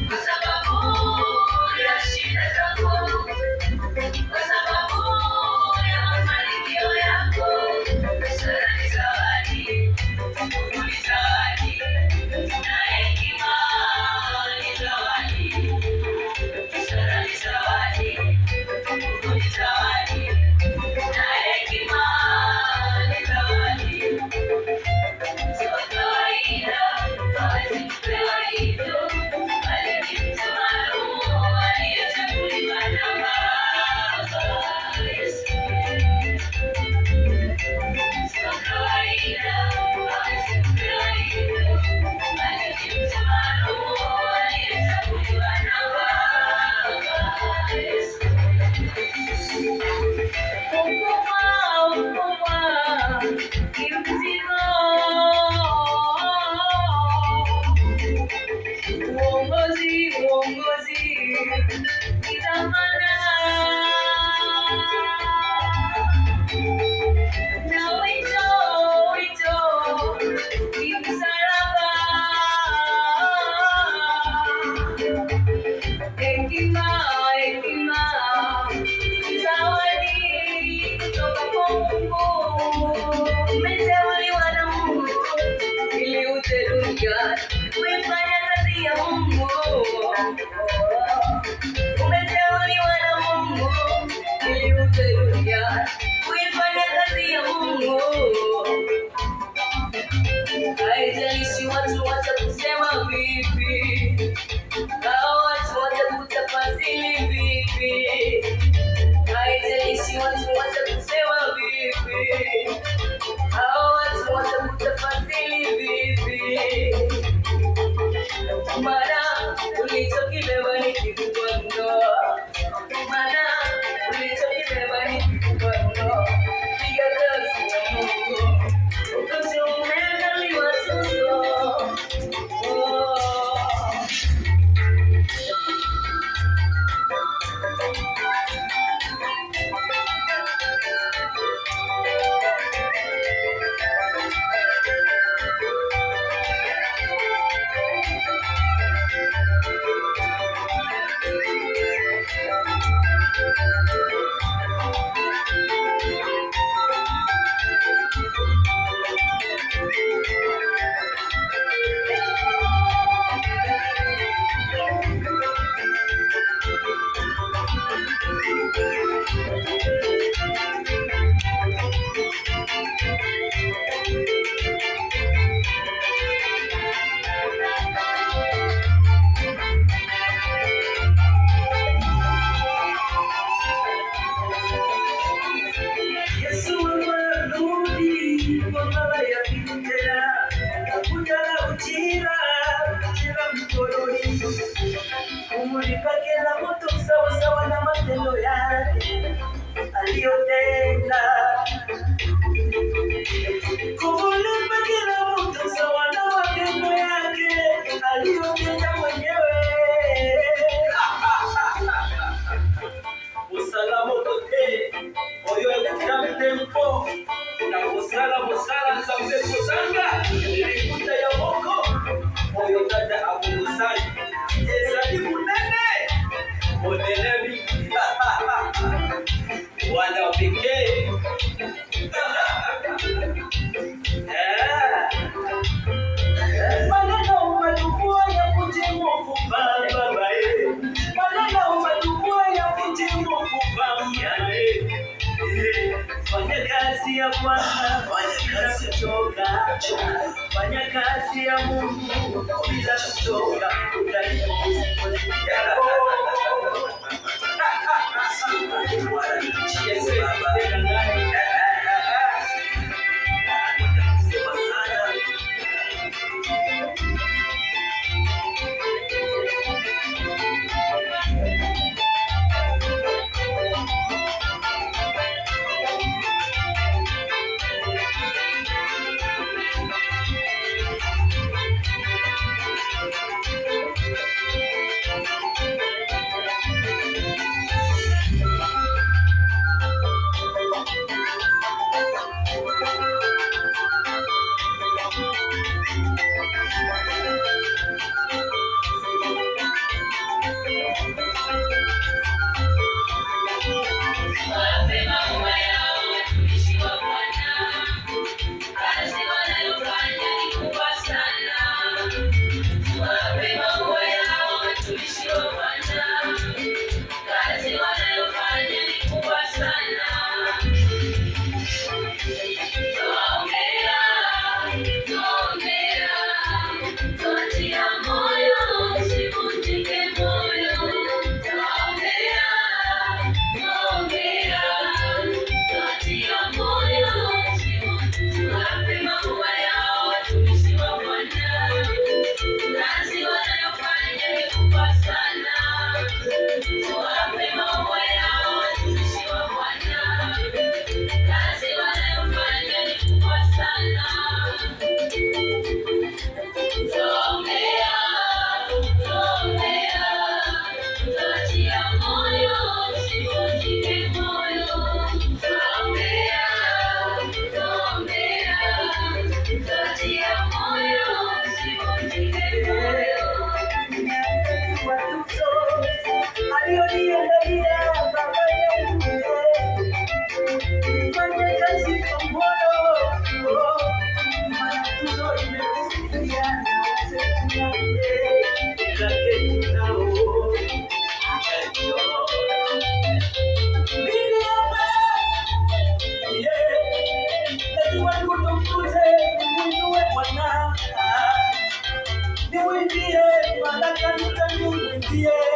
kwa sababu ya shida zako, kwa sababu ya mafanikio yako. Busara ni zawadi, nguvu ni zawadi, na hekima ni zawadi. Busara ni zawadi, nguvu ni zawadi, na hekima ni zawadi. Sio kawaida, hawezi kupewa hivyo, bali ni mtu maalum aliyechaguliwa na Baba. Yesu. Sio kawaida, hawezi kupewa hivyo, bali ni mtu maalum aliyechaguliwa na Baba. Yesu. Uongozi ni dhamana, na wito ni msalaba. Hekima ni zawadi kutoka kwa Mungu. Umeteuliwa na Mungu ili uje duniani kuifanya kazi ya Mungu. Umeteuliwa na Mungu ili uje duniani kuifanya kazi ya Mungu. Haijalishi watu watakusema vipi, hao watu watakutafsiri vipi. Haijalishi watu watakusema vipi, hao watu watakutafsiri vipi. Maana ulichokibeba ni kikubwa mno, maana ulichokibeba ni kikubwa mno. Piga kazi ya Mungu, ukati umeandaliwa tuzo. Kumulika kila mtu sawa sawa na matendo yake aliyotenda. Kumulika kila mtu sawa na matendo yake aliyotenda mwenyewe. Usalama wote oyo ekuta tempo na kusala za kusanga ilikuta ya moko oyo tata abugusani ezali munene modelevi wana pekee. Maneno matukua ya kujimu kubaba bae, maneno matukua ya kujimu kubaba bae. Fanya kazi ya Bwana bila kuchoka, fanya kazi ya Mungu bila kuchoka. Yeah.